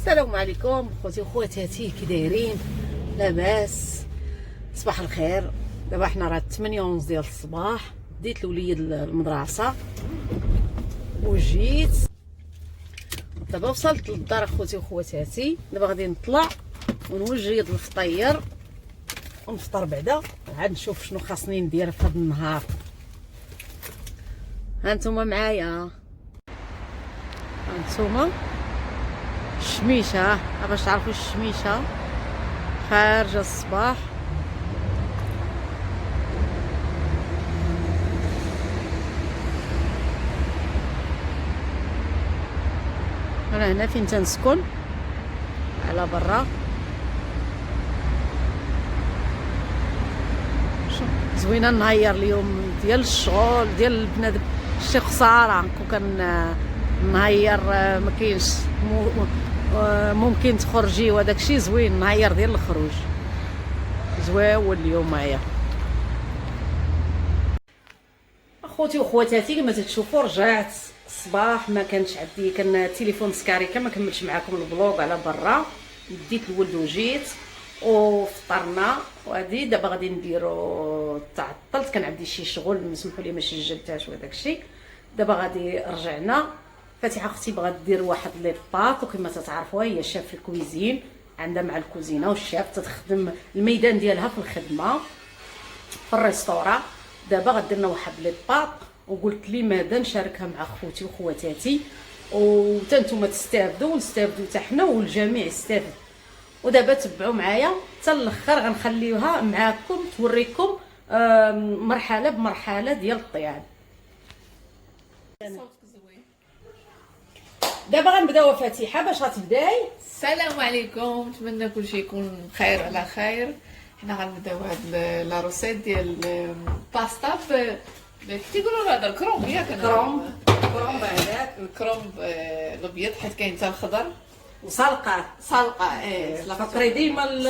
السلام عليكم خوتي وخواتاتي، كي دايرين؟ لاباس؟ صباح الخير. دابا حنا راه 8:11 ديال الصباح، ديت الوليد المدرسه وجيت دابا وصلت للدار اخوتي وخواتاتي. دابا غادي نطلع ونوجد الفطير ونفطر بعدا، عاد نشوف شنو خاصني ندير في هذا النهار. ها نتوما معايا، هانتوما الشميشه، باش تعرفوا الشميشه خارجه الصباح. انا هنا فين تنسكن على برا. زوينه نهير اليوم ديال الشغل ديال البنادم، شي خساره كون كان نهير ما كاينش ممكن تخرجي وداك الشيء زوين. نهير ديال الخروج زويون اليوم معايا. اخوتي وخواتاتي كما تشوفوا رجعت الصباح، ما كانش عندي، كان التليفون سكاريكا، ما كملتش معكم البلوغ على برا. ديت الولد وجيت وفطرنا وهادي. دابا غادي نديرو، تعطلت كان عندي شي شغل، سمحوا لي ما سجلتهاش وداك الشيء. دابا غادي رجعنا. فاتحه اختي بغات دير واحد لي باط، وكما تتعرفوا هي شاف في الكويزين، عندها مع الكوزينه والشاف تتخدم الميدان ديالها في الخدمه في الريستورا. دابا غدير لنا واحد لي باط، وقلت لي ماذا نشاركها مع خوتي وخواتاتي، وتا نتوما تستافدوا ونستافدوا حتى حنا والجميع يستافد. ودابا تبعوا معايا حتى الاخر، غنخليوها معاكم توريكم مرحله بمرحله ديال الطياب. دابا غنبداو فاتحه باش غتبداي. السلام عليكم، نتمنى كلشي يكون خير على خير. حنا غنبداو هاد لا روسيت ديال الباستا تيقولوا هذا الكرومب، ياك؟ كرومب هذاك الكرومب الابيض، حيت كاين حتى الخضر وسلقه. فكري ديما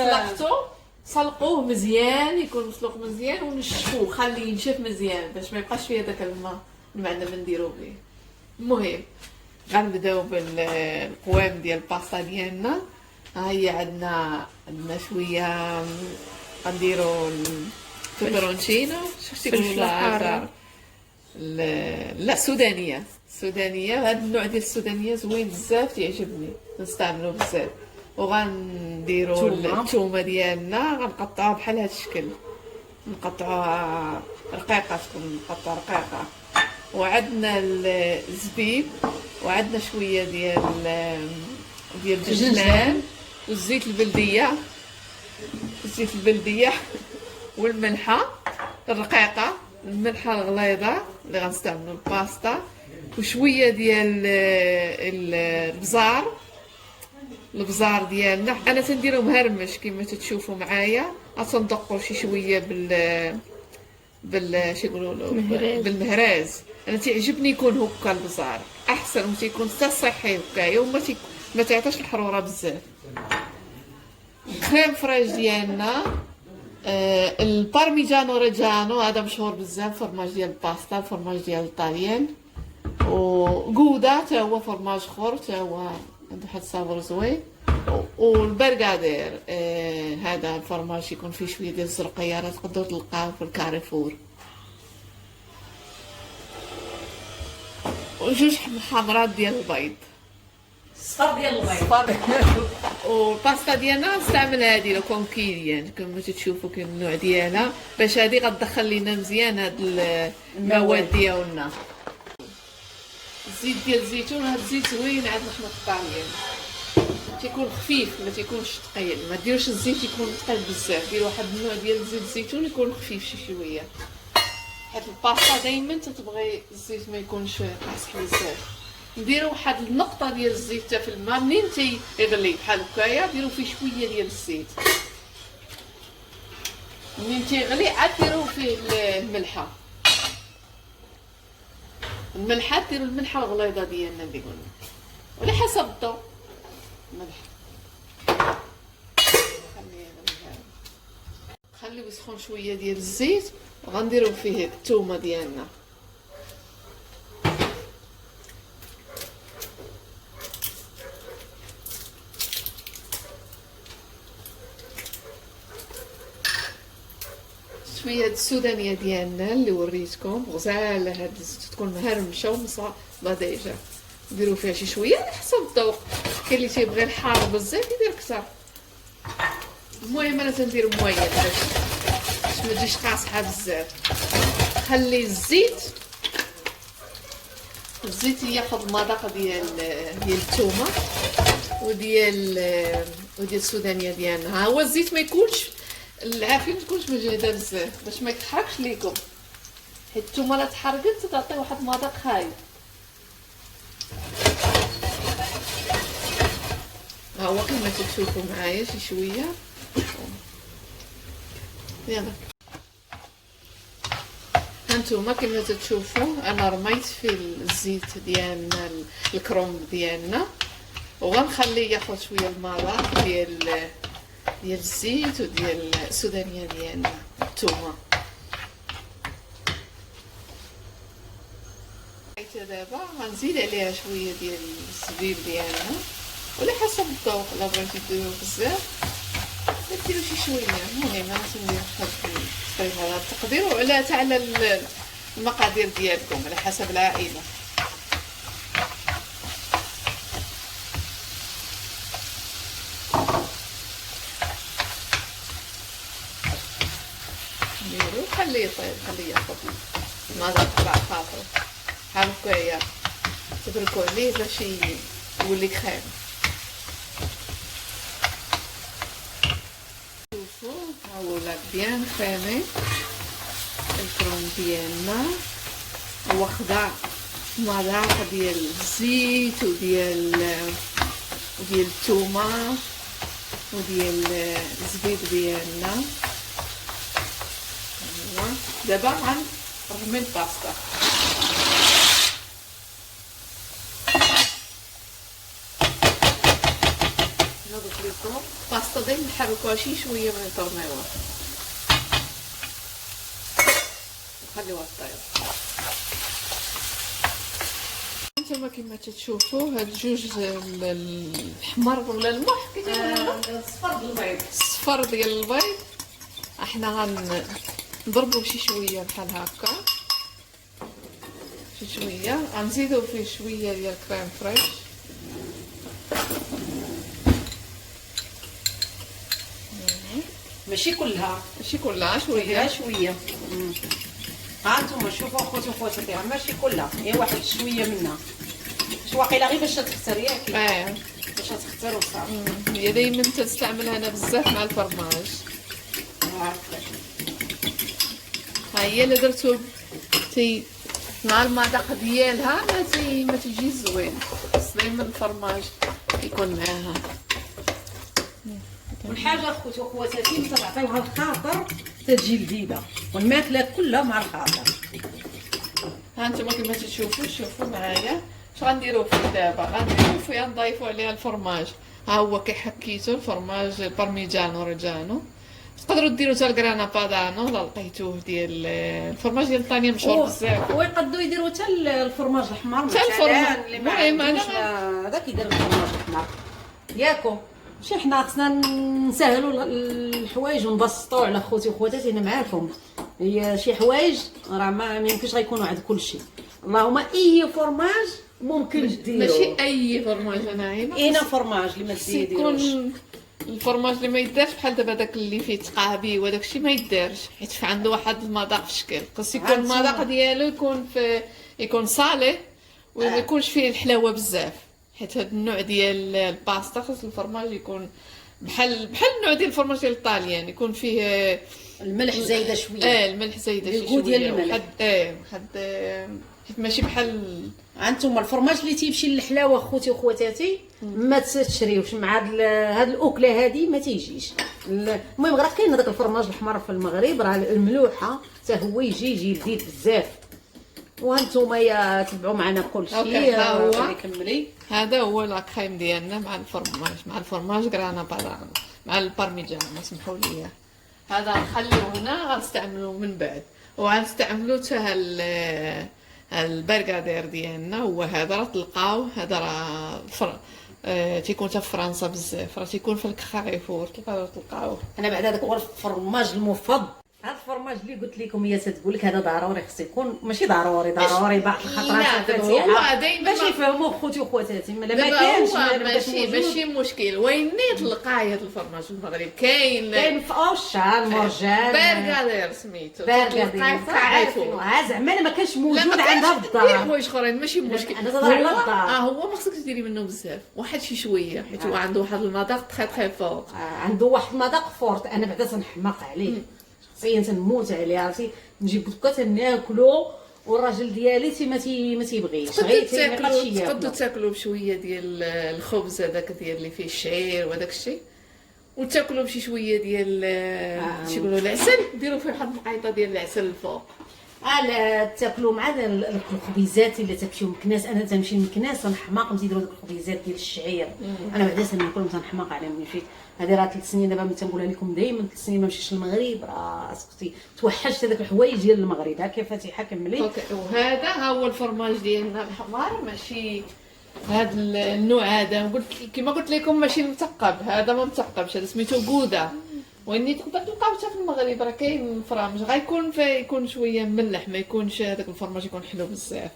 سلقوه مزيان، يكون مسلوق مزيان، ونشفوه خليه ينشف مزيان باش ما يبقاش فيه داك الماء اللي عندنا بنديرو به. المهم غنبداو بالقوام ديال الباستا ديالنا. ها هي عندنا شويه غنديرو البيبرونشينو، شفتي تيقولوا لا سودانيه. هذا النوع ديال السودانيه زوين بزاف، تيعجبني نستعملوه بزاف. وغنديرو الثومه ديالنا، غنقطعوها بحال هذا الشكل، نقطعوها رقيقه، تكون مقطعه رقيقه. وعندنا الزبيب، وعندنا شويه ديال الجنجلان، والزيت البلديه والملحه الرقيقه، الملحه الغليظه اللي غنستعملوا الباستا، وشويه ديال البزار ديالنا. انا تنديرو مهرمش كما تتشوفوا معايا. غتندقوا شي شويه شي يقولوا بالمهراز. انا تعجبني يكون هكا البزار احسن، وتيكون حتى صحي هكايا، وما ما تعطيش الحروره بزاف. كريم فريش ديالنا، البارميجانو ريجانو، هذا مشهور بزاف، فرماج ديال الباستا، الفرماج ديال الطاليان. وغودا تا هو فرماج اخر، تا هو عنده واحد الصابور زوين. والبرغادير، هذا الفرماج يكون فيه شويه ديال الزرقيه، راه تقدروا تلقاوه في الكاريفور. وجوج حمرات ديال البيض، الصفر ديال البيض. والباستا ديالنا نستعمل هذه لو كونكيليان كما تشوفوا، كاين النوع ديالها، باش هذه غتدخل لينا مزيان هاد المواد ديالنا. الزيت ديال الزيتون، هاد الزيت زوين عندنا حنا في الطاليان، تيكون خفيف ما تيكونش ثقيل. ما ديروش الزيت يكون ثقيل بزاف، ديروا واحد النوع ديال زيت الزيتون يكون خفيف شي شويه، حيت الباستا دائما تتبغي الزيت ما يكونش قاصح بزاف. نديروا واحد النقطه ديال الزيت حتى في الماء، منين تيغلي بحال هكايا ديروا فيه شويه ديال الزيت، منين تيغلي عاد ديروا فيه الملحه ديروا الملحه الغليظه ديالنا اللي قلنا، وعلى حسب الذوق الملح. خليو يسخن شويه ديال الزيت، وغنديروا فيه الثومه ديالنا. شويه هاد السودانيه ديالنا اللي وريتكم غزاله، هاد تكون مهرمشه ومصابه. نديرو فيها شي شويه على حسب الذوق. كاين اللي تيبغي الحار بزاف يدير كثر. المهم انا تندير موين باش ما تجيش قاصحه بزاف. خلي الزيت ياخذ مذاق ديال الثومه وديال السودانيه ديالنا. ها هو الزيت ما يكونش العافيه، ما تكونش مجهده بزاف باش ما يتحرقش ليكم، حيت الثومه لا تحرقت تعطي واحد المذاق خايب. ها هو كما تشوفوا معايا شي شويه. يلا هانتوما كما تشوفوا انا رميت في الزيت ديالنا الكروم ديالنا، وغنخليه ياخذ شويه المذاق ديال الزيت وديال السودانيه ديالنا الثومه. دابا غنزيد عليها شويه ديال الزبيب ديالنا، ولا حسب الذوق. لا بغيتي ديرو بزاف ديروا شي شويه. المهم انا تندير تقريبا هذا التقدير، وعلى تاع على المقادير ديالكم على حسب العائله. نديرو خليه يطيب، خليه ياخذ المذاق تاع خاطرو. حركوا هي تبركوا عليه باش يولي كريم. شوفوا ها هو ولا بيان كريمي. الكروم ديالنا واخدا مذاق ديال الزيت وديال الثومه وديال الزبيب ديالنا. دابا غنرمي الباستا. نضيف لكم الباستا دايما نحركوها شي شويه من الطرنيوه وخليوها طيب. نتوما كما تشوفوا هاد الجوج الحمر ولا الملح كيتقولوا الصفر ديال البيض احنا غنضربوا شي شويه بحال هكا، شي شويه. غنزيدوا فيه شويه ديال كريم فريش. ماشي كلها شويه شويه. ها انتم شوفوا اخوتي وخواتاتي، ماشي كلها، هي واحد شويه منها. واقيلا غير باش تختار ياك باش تختار وصافي. هي دائما تستعملها انا بزاف مع الفرماج. ها هي اللي درتو مع المذاق ديالها ما تجي زوين، بس دائما الفرماج يكون معاها. والحاجه اخوتي وخواتاتي ملي تعطيوها الخاطر تجي لذيذه، والماكله كلها مع الخاطر. ها انتما كما تشوفوا شوفوا معايا اش غنديروا فيه دابا. غنديروا فيه نضيفوا عليها الفرماج. ها هو كي حكيتو الفرماج بارميجانو ريجانو. تقدروا ديروا حتى الكرانا بادانو الا لقيتوه ديال الفرماج ديال ايطاليا مشهور بزاف. ويقدروا يديروا حتى الفرماج الحمر، حتى الفرماج المهم هذا كيدير الفرماج الحمر ياكو. ماشي حنا خصنا نسهلوا الحوايج ونبسطوا على خوتي وخواتاتي. انا معاكم، هي شي حوايج راه ما يمكنش غيكونوا عند كل شيء. اللهم اي فرماج ممكن ديروا، ماشي اي فرماج ناعمه، اينا فرماج اللي ما تديروش. الفرماج اللي ما يدارش بحال دابا داك اللي فيه تقابي وداك الشيء ما يدارش، حيت عنده واحد المذاق في الشكل. خص يكون المذاق ديالو يكون صالح وما يكونش فيه الحلاوه بزاف، حيت هذا النوع ديال الباستا خص الفرماج يكون بحال النوع ديال الفرماج ديال الطاليان، يكون فيه الملح زايده شويه. الملح زايده شي شويه ديال الملح. حيت ماشي بحال انتم الفرماج اللي تيمشي للحلاوه اخوتي وخواتاتي ما تشريوش مع هاد الاكله هادي ما تيجيش. المهم راه كاين هذاك الفرماج الحمر في المغرب راه الملوحه حتى هو يجي لذيذ بزاف. وانتم يا تبعوا معنا كل شيء. هو كملي. هذا هو لاكريم ديالنا مع الفرماج غرانا بادانو مع البارميجان. سمحوا لي هذا نخليوه هنا، غنستعملوه من بعد. وغنستعملوا حتى البرغادير ديالنا. هو هذا راه تلقاوه، هذا راه تيكون حتى في فرنسا بزاف، راه تيكون في الكاريفور تلقاوه. انا بعد هذاك هو الفرماج المفضل هاد الفرماج اللي قلت لكم هي تتقول لك هذا ضروري خصو يكون، ماشي ضروري بعض الخطرات لا، دابا هو الفاتحه دايما باش يفهموا خوتي وخواتاتي، ما دابا كانش هو باش ماشي مشكل. وين تلقاي هاد الفرماج في المغرب؟ كاين في اوشان مرجان برغادير سميتو، برغادير تلقاي في كاريفور. زعما ما كانش لا، موجود ما عندها كانش في دير الدار. حوايج اخرين ماشي مشكل. انا تهضر على الدار. هو ما خصكش ديري منه بزاف، واحد شي شويه، حيت هو عنده واحد المذاق تري فور. عنده واحد المذاق فورت، انا بعدا تنحماق عليه شخصيا، تنموت عليه، عرفتي نجيب دوكا تناكلو والراجل ديالي ما تيبغيش، تقدروا تاكلوا بشويه ديال الخبز هذاك ديال اللي فيه الشعير وهذاك الشيء، وتاكلوا بشي شويه ديال شي يقولوا العسل، ديروا فيه واحد المقيطه ديال العسل الفوق. لا تاكلوا مع الخبيزات اللي تمشيو مكناس. انا تنمشي لمكناس تنحماق تيديروا ديك الخبيزات ديال الشعير، انا بعدا تناكلهم تنحماق عليهم. ملي مشيت هذه راه 3 سنين دابا، تنقولها لكم دائما 3 سنين ما مشيتش للمغرب، راه اختي توحشت هذاك الحوايج ديال المغرب. هكا فاتحه كملي. اوكي، وهذا ها هو الفرماج ديالنا الحمار، ماشي هذا النوع هذا. قلت كما قلت لكم ماشي مثقب، هذا ما مثقبش، هذا سميتو غودا. واني تقدر تلقاو حتى في المغرب، راه كاين فرامج غيكون يكون شويه مملح، ما يكونش هذاك الفرماج يكون حلو بزاف.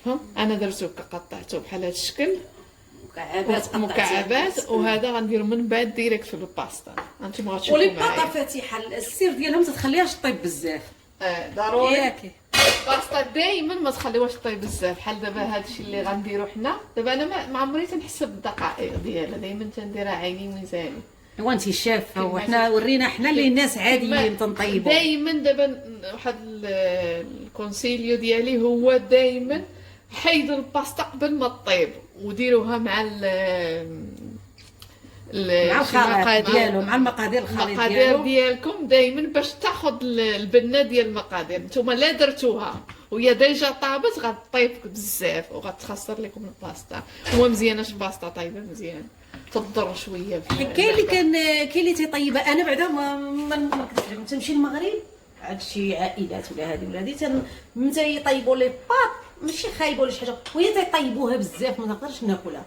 فهم؟ انا درتو قطعته بحال هذا الشكل مكعبات، وهذا غنديرو من بعد ديريكت في الباستا. انتم غتشوفوا ولي معايا. باطا فاتحه السير ديالهم تتخليهاش طيب بزاف. ضروري ياكي الباستا دائما ما تخليوهاش طيب بزاف. بحال دابا هادشي اللي غنديرو حنا دابا، انا ما عمري تنحسب بالدقائق ديالها، دائما تنديرها عيني ميزاني. هو انت شافه، وحنا ورينا حنا اللي الناس عاديين تنطيبوا دائما. دابا واحد الكونسيليو ديالي هو دائما حيدوا الباستا قبل ما طيب، وديروها مع الخليط ديالو، مع المقادير الخليط المقادير ديالكم دائما باش تاخذ البنه ديال المقادير. نتوما لا درتوها وهي ديجا طابت غطيب بزاف وغتخسر لكم الباستا. هو مزيانه الباستا طايبه مزيان، تضر شويه. كاين اللي كاين اللي تيطيبها. انا بعدا ما نكذبش عليكم، تمشي للمغرب عاد شي عائلات ولا هذه ولا هذه تيطيبوا لي باط، ماشي خايبه ولا شي حاجه، وهي تيطيبوها بزاف ما نقدرش ناكلها.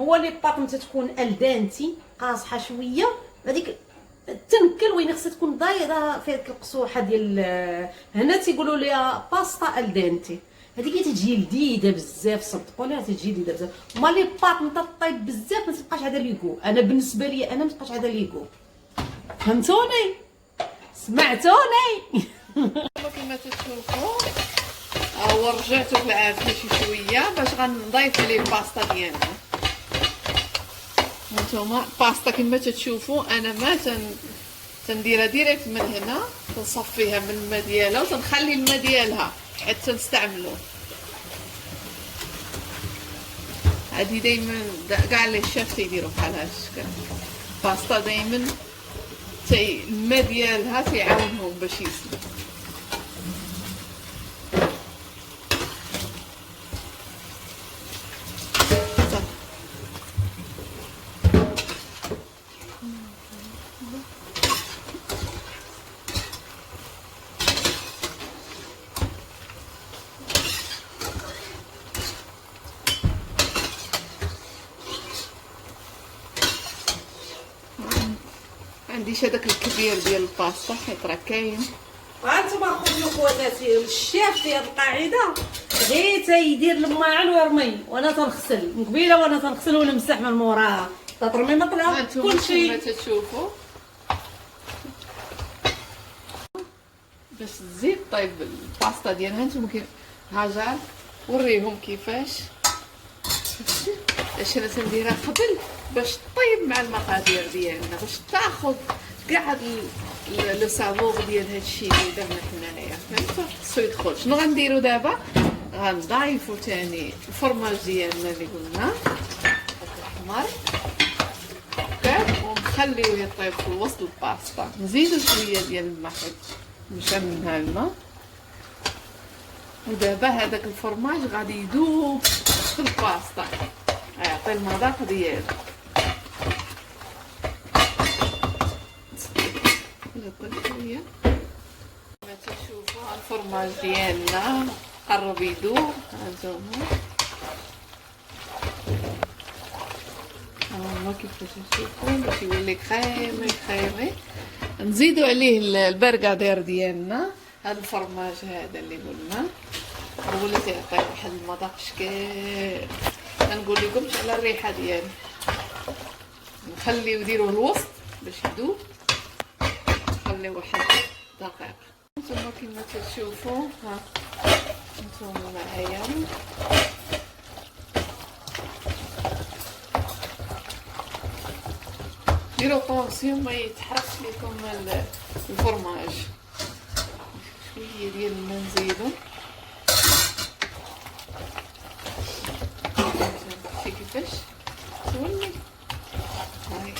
هو لي باط متى تكون الدانتي قاصحه شويه، هذيك تنكل وين خصها تكون ضايده في هذيك القصوحه ديال هنا تيقولوا ليها باستا الدانتي. هذيك تجي لذيذه بزاف، صدقوني تجي لذيذه بزاف. وما لي باط متى طيب بزاف ما تبقاش هذا ليكو. انا بالنسبه لي انا ما تبقاش هذا ليكو. فهمتوني؟ سمعتوني؟ كما تشوفوا هو رجعته بالعافيه شي شويه باش غنضيف ليه الباستا ديالنا. نتوما باستا كما تشوفوا انا ما تنديرها ديريكت من هنا، تنصفيها من الماء ديالها وتنخلي الماء ديالها حتى نستعملوه. هادي دائما كاع لي شيف تيديروا بحال هذا الشكل. باستا دائما الماء ديالها تيعاونهم باش يسلو. عنديش هذاك الكبير ديال الباستا حيت راه كاين. وانتم خوتي وخواتاتي، الشيف ديال القاعده غير تيدير الماعن ويرمي، وانا تنغسل من قبيله، وانا تنغسل ونمسح من موراها، ترمي مطلع كلشي. كما تشوفوا باش تزيد طيب الباستا ديالها. نتوما هاجر وريهم كيفاش انا تنديرها قبل باش طيب مع المقادير ديالنا، باش تاخذ كاع هاد لو سافور ديال هادشي اللي درنا حنايا. فهمتوا؟ خصو يدخل. شنو غنديرو دابا؟ غنضيفو تاني الفرماج ديالنا اللي قلنا الاحمر، ونخليوه يطيب في وسط الباستا. نزيدو شويه ديال الماء مشى منها الماء، ودابا هذاك الفرماج غادي يذوب في الباستا، يعطي المذاق ديالو. شويه كما تشوفوا الفرماج ديالنا قرب يذوب. هانتوما هما كيفاش تشوفوا باش يولي كريمي كريمي. نزيدوا عليه البرغادير ديالنا، هذا الفرماج هذا اللي قلنا هو اللي تيعطيه واحد المذاق شكال. ما نقول لكمش على الريحه ديالو. نخليو نديروه الوسط باش يذوب، نخليو واحد دقيقه. نتوما كيما تشوفوا ها نتوما معايا ديروا طونسيون ما يتحرقش لكم الفرماج. شويه ديال الماء نزيدو، شتي كيفاش تولي هاي.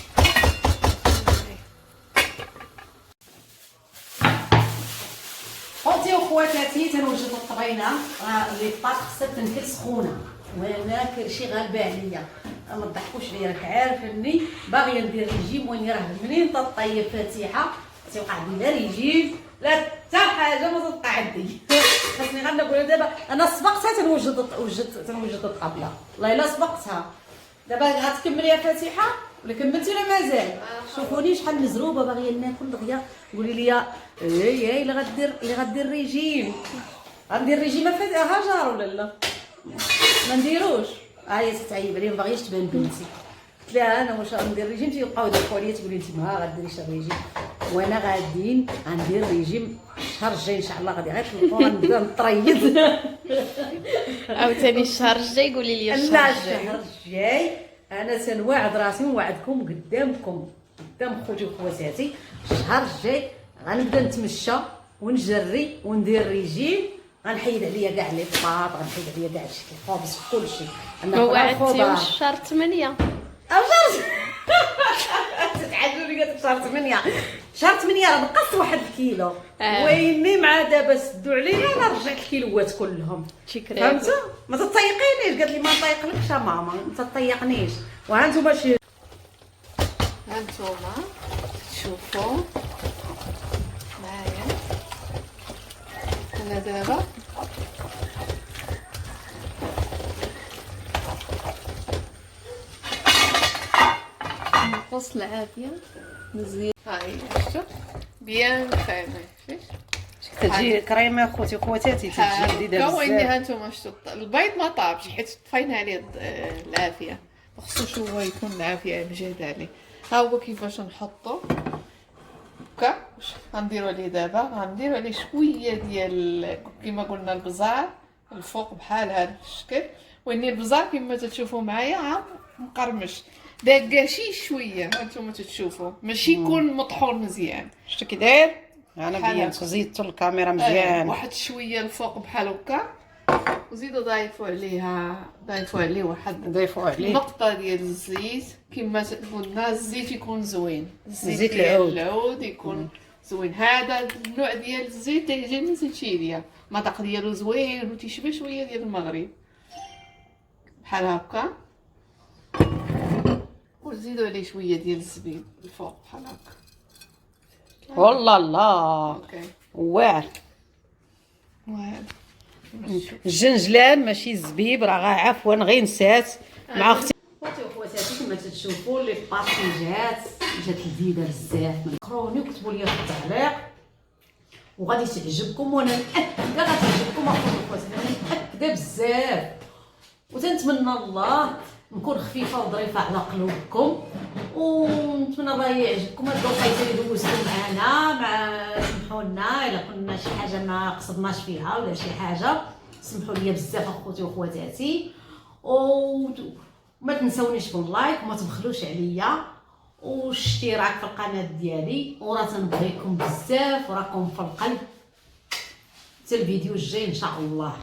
خوتي وخواتاتي تنوجد الطبينه اللي الطاق خصها تنكل سخونه، وانا كلشي غالبه عليا. ما تضحكوش ليا، راك عارفني باغيه ندير ريجيم، واني راه منين تطيب فاتحه تيوقع عندي لا ريجيم لا حتى حاجه ما تبقى عندي. خاصني غير نقول دابا انا سبقتها تنوجد الطابله، والله الا سبقتها. دابا غتكملي فاتحه ولا كملتي ولا مازال؟ شوفوني شحال مزروبه باغيه ناكل دغيا. قولي لي اي اللي غدير ريجيم، غندير ريجيم هاجر ولا لا؟ ما نديروش. هي تتعيب عليهم، باغياش تبان بنتي. قلت لها انا واش غندير ريجيم، تيبقاو يضحكوا عليا تقولي انت ما غديريش الريجيم. وانا غاديين غندير ريجيم الشهر الجاي ان شاء الله. غادي غير تلقوا غنبدا نطريد. عاوتاني الشهر الجاي قولي لي الشهر الجاي انا تنواعد راسي ونوعدكم قدام خوتي وخواتاتي. الشهر الجاي غنبدا نتمشى ونجري وندير ريجيم. غنحيد عليا كاع لي بطاط، غنحيد عليا كاع الشكل خبز كلشي. ما وعدتيوش شهر 8 تتعجبني قالت شهر 8. شهر 8 راه نقصت 1 كيلو. ويني مع دابا سدوا عليا انا رجعت الكيلوات كلهم. فهمتوا؟ ما تطيقينيش. قالت لي ما نطيقلكش يا ماما، ما تطيقنيش. وها انتم شي ها نتوما تشوفوا معايا. انا دابا نقص العافيه مزيان. هاي شفتوا بيان كريمي. تجي كريمه خوتي وخواتاتي، تجي جديده هكا. وين بزاف. ها نتوما شفتوا البيض ما طابش حيت طفينا عليه العافيه. خصوش هو يكون العافيه مجهده عليه. ها هو كيفاش نحطو هكا. غنديرو عليه دابا، غنديرو عليه شويه ديال كيما قلنا البزار الفوق بحال هذا الشكل. واني البزار كيما تشوفوا معايا ها مقرمش داكاشي شويه. هانتوما تشوفوا ماشي يكون مطحون مزيان. شتي كي داير؟ انا بحال بيان هكا. زيدت الكاميرا مزيان. واحد شويه الفوق بحال هكا. وزيدوا ضايفوا عليه واحد نضيفوا عليه نقطه ديال الزيت. كما قلنا الزيت يكون زوين، زيت ديال العود. العود يكون زوين. هذا النوع ديال الزيت تيعجبني من سيتشيليا، المذاق ديالو زوين وتيشبه شويه ديال المغرب بحال هكا. وزيدوا عليه شويه ديال الزبيب الفوق بحال هكا. والله الله اوكي واعر. وهذا الجنجلان ماشي الزبيب، راه عفوا غير نسات مع اختي. خوتي وخواتاتي كما تشوفوا لي بارطي جات لذيذه بزاف. قروني وكتبوا لي في التعليق وغادي تعجبكم، وانا متاكده غتعجبكم اخوتي وخواتاتي. انا متاكده بزاف، وتنتمنى الله نكون خفيفه وظريفه على قلوبكم، ونتمنى الله يعجبكم هاد الوقيته اللي دوزتو معنا. سمحوا لنا الا كنا شي حاجه ما قصدناش فيها ولا شي حاجه، سمحوا لي بزاف اخوتي وخواتاتي. وما تنسونيش باللايك وما تبخلوش عليا والاشتراك في القناه ديالي. وراه تنبغيكم بزاف وراكم في القلب. حتى الفيديو الجاي ان شاء الله.